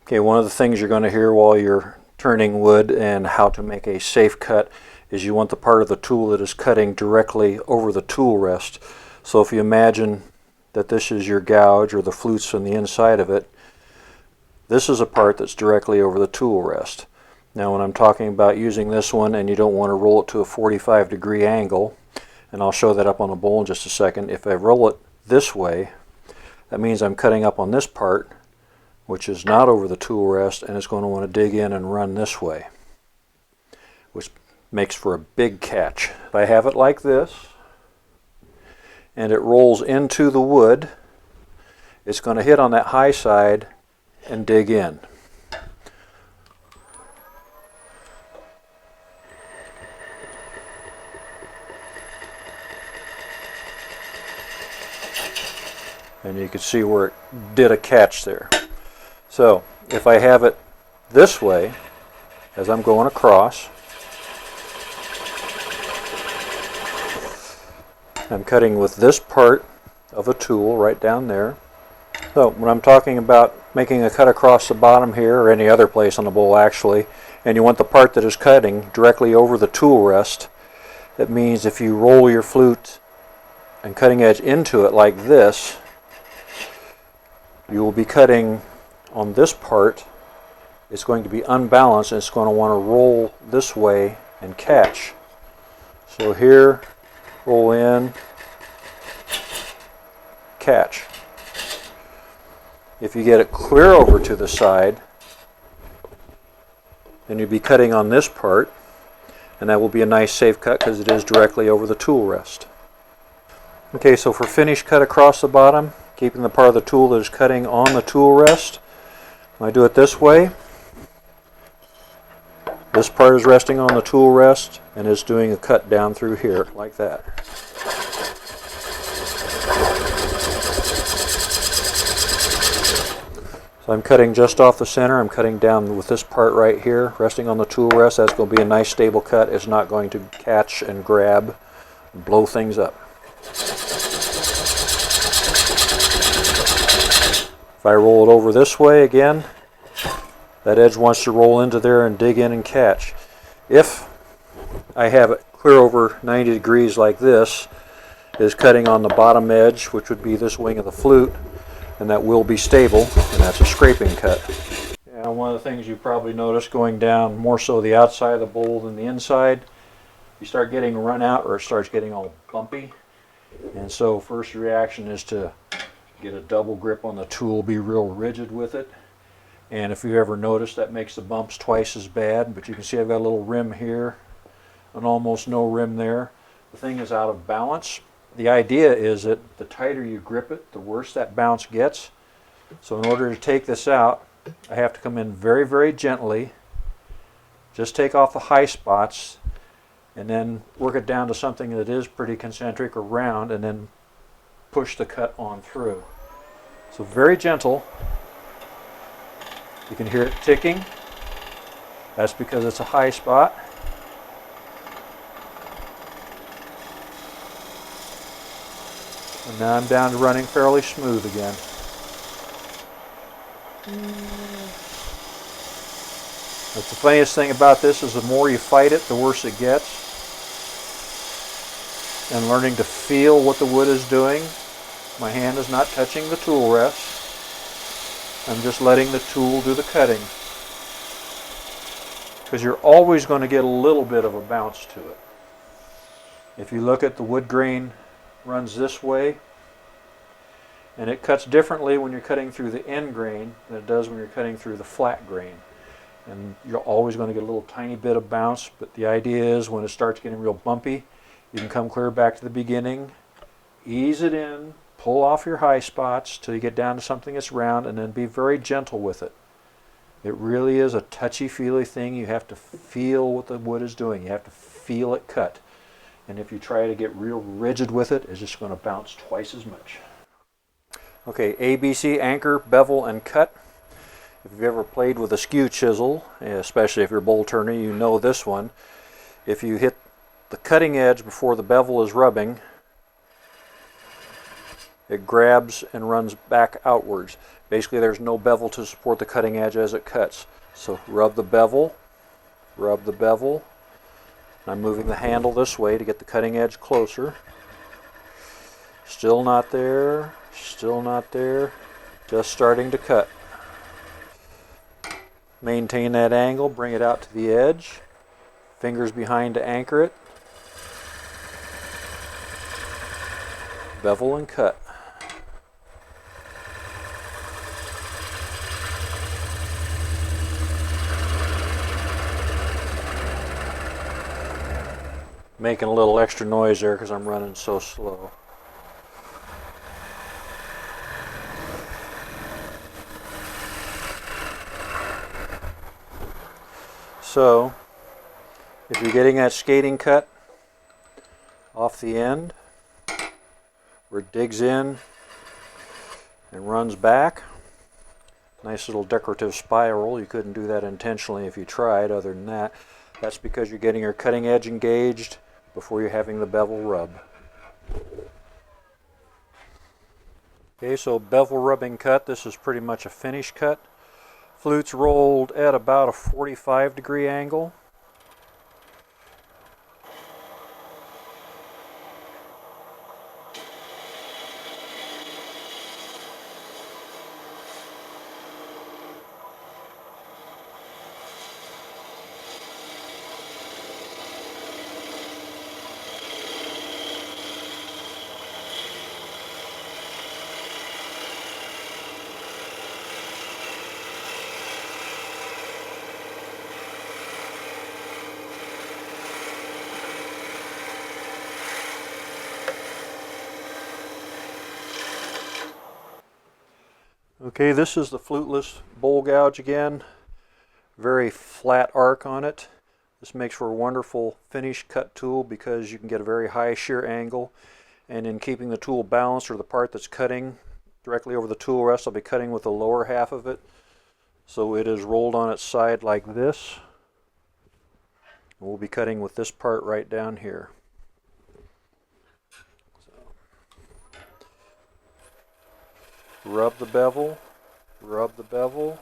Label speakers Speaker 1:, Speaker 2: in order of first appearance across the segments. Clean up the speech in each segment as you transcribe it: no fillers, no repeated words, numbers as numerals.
Speaker 1: Okay, one of the things you're going to hear while you're turning wood and how to make a safe cut is you want the part of the tool that is cutting directly over the tool rest. So if you imagine that this is your gouge or the flutes on the inside of it, this is a part that's directly over the tool rest. Now when I'm talking about using this one and you don't want to roll it to a 45-degree angle, and I'll show that up on the bowl in just a second, if I roll it this way, that means I'm cutting up on this part, which is not over the tool rest, and it's going to want to dig in and run this way, which makes for a big catch. If I have it like this, and it rolls into the wood, it's going to hit on that high side and dig in. And you can see where it did a catch there. So if I have it this way, as I'm going across, I'm cutting with this part of a tool right down there. So when I'm talking about making a cut across the bottom here, or any other place on the bowl actually, and you want the part that is cutting directly over the tool rest, that means if you roll your flute and cutting edge into it like this, you will be cutting on this part. It's going to be unbalanced and it's going to want to roll this way and catch. So here, roll in, catch. If you get it clear over to the side, then you'll be cutting on this part, and that will be a nice safe cut because it is directly over the tool rest. Okay, so for finish cut across the bottom, keeping the part of the tool that is cutting on the tool rest, when I do it this way, this part is resting on the tool rest and it's doing a cut down through here like that. So I'm cutting just off the center. I'm cutting down with this part right here, resting on the tool rest. That's going to be a nice stable cut. It's not going to catch and grab and blow things up. If I roll it over this way again, that edge wants to roll into there and dig in and catch. If I have it clear over 90 degrees like this, is cutting on the bottom edge, which would be this wing of the flute, and that will be stable, and that's a scraping cut. And one of the things you probably noticed going down more so the outside of the bowl than the inside, you start getting run out or it starts getting all bumpy. And so first reaction is to get a double grip on the tool, be real rigid with it. And if you ever notice, that makes the bumps twice as bad. But you can see I've got a little rim here and almost no rim there. The thing is out of balance. The idea is that the tighter you grip it, the worse that bounce gets. So in order to take this out, I have to come in very, very gently. Just take off the high spots and then work it down to something that is pretty concentric or round, and then push the cut on through. So very gentle. You can hear it ticking. That's because it's a high spot. And now I'm down to running fairly smooth again. That's the funniest thing about this is the more you fight it, the worse it gets. And learning to feel what the wood is doing. My hand is not touching the tool rest. I'm just letting the tool do the cutting. Because you're always going to get a little bit of a bounce to it. If you look at the wood grain runs this way, and it cuts differently when you're cutting through the end grain than it does when you're cutting through the flat grain. And you're always going to get a little tiny bit of bounce, but the idea is when it starts getting real bumpy, you can come clear back to the beginning, ease it in, pull off your high spots till you get down to something that's round, and then be very gentle with it. It really is a touchy-feely thing. You have to feel what the wood is doing. You have to feel it cut. And if you try to get real rigid with it, it's just going to bounce twice as much. Okay, ABC, anchor, bevel, and cut. If you've ever played with a skew chisel, especially if you're a bowl turner, you know this one. If you hit the cutting edge before the bevel is rubbing, it grabs and runs back outwards. Basically, there's no bevel to support the cutting edge as it cuts. So rub the bevel, rub the bevel. I'm moving the handle this way to get the cutting edge closer. Still not there, still not there, just starting to cut. Maintain that angle, bring it out to the edge, fingers behind to anchor it, bevel and cut. Making a little extra noise there because I'm running so slow. So, if you're getting that skating cut off the end, where it digs in and runs back, nice little decorative spiral. You couldn't do that intentionally if you tried. Other than that, that's because you're getting your cutting edge engaged before you're having the bevel rub. Okay, so bevel rubbing cut. This is pretty much a finish cut. Flute's rolled at about a 45-degree angle. Okay, this is the fluteless bowl gouge again. Very flat arc on it. This makes for a wonderful finish cut tool because you can get a very high shear angle, and in keeping the tool balanced, or the part that's cutting directly over the tool rest, I'll be cutting with the lower half of it. So it is rolled on its side like this. And we'll be cutting with this part right down here. Rub the bevel, rub the bevel,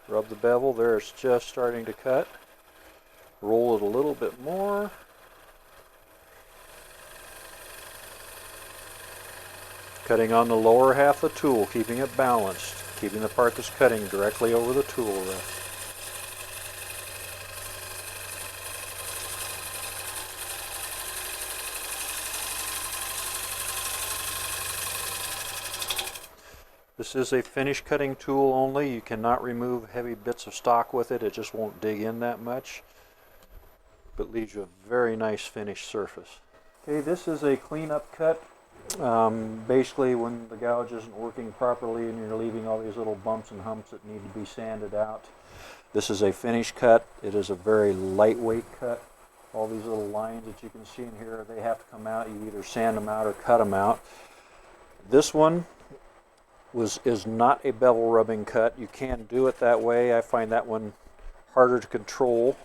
Speaker 1: rub the bevel. There it's just starting to cut. Roll it a little bit more. Cutting on the lower half of the tool, keeping it balanced, keeping the part that's cutting directly over the tool rest. This is a finish cutting tool only. You cannot remove heavy bits of stock with it. It just won't dig in that much, but leaves you a very nice finished surface. Okay, this is a cleanup cut. Basically when the gouge isn't working properly and you're leaving all these little bumps and humps that need to be sanded out. This is a finish cut. It is a very lightweight cut. All these little lines that you can see in here, they have to come out. You either sand them out or cut them out. This one is not a bevel rubbing cut. You can do it that way. I find that one harder to control.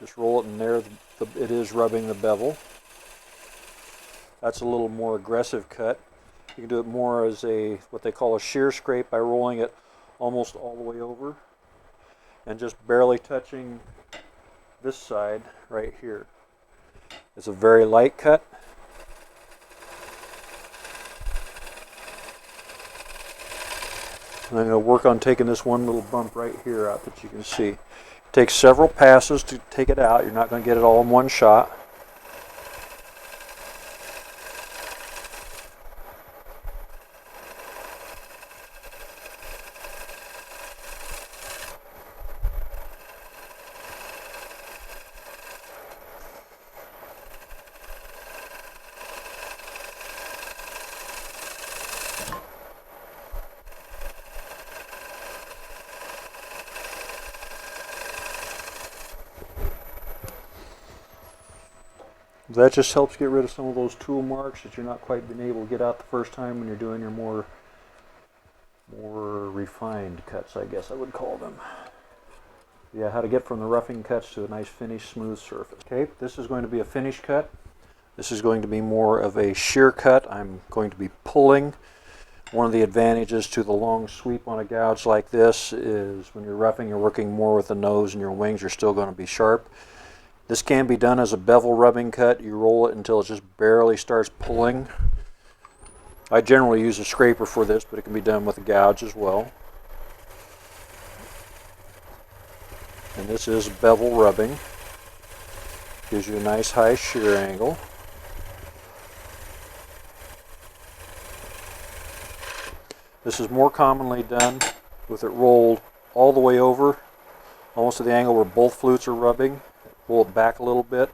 Speaker 1: Just roll it in there. It is rubbing the bevel. That's a little more aggressive cut. You can do it more as a what they call a shear scrape by rolling it almost all the way over and just barely touching this side right here. It's a very light cut. And I'm going to work on taking this one little bump right here out that you can see. It takes several passes to take it out. You're not going to get it all in one shot. That just helps get rid of some of those tool marks that you're not quite been able to get out the first time when you're doing your more refined cuts, I guess I would call them. Yeah, how to get from the roughing cuts to a nice finished smooth surface. Okay, this is going to be a finish cut. This is going to be more of a shear cut. I'm going to be pulling. One of the advantages to the long sweep on a gouge like this is when you're roughing, you're working more with the nose and your wings are still going to be sharp. This can be done as a bevel rubbing cut. You roll it until it just barely starts pulling. I generally use a scraper for this, but it can be done with a gouge as well. And this is bevel rubbing. Gives you a nice high shear angle. This is more commonly done with it rolled all the way over, almost to the angle where both flutes are rubbing. Pull it back a little bit.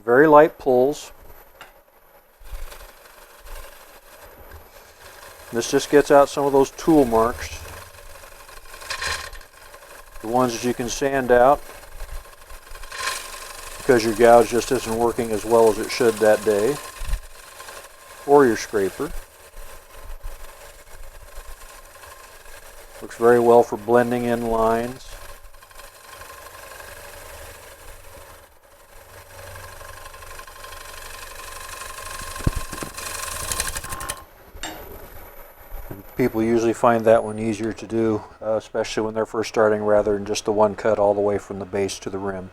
Speaker 1: Very light pulls. This just gets out some of those tool marks. The ones that you can sand out because your gouge just isn't working as well as it should that day, or your scraper. Works very well for blending in lines. People usually find that one easier to do, especially when they're first starting, rather than just the one cut all the way from the base to the rim.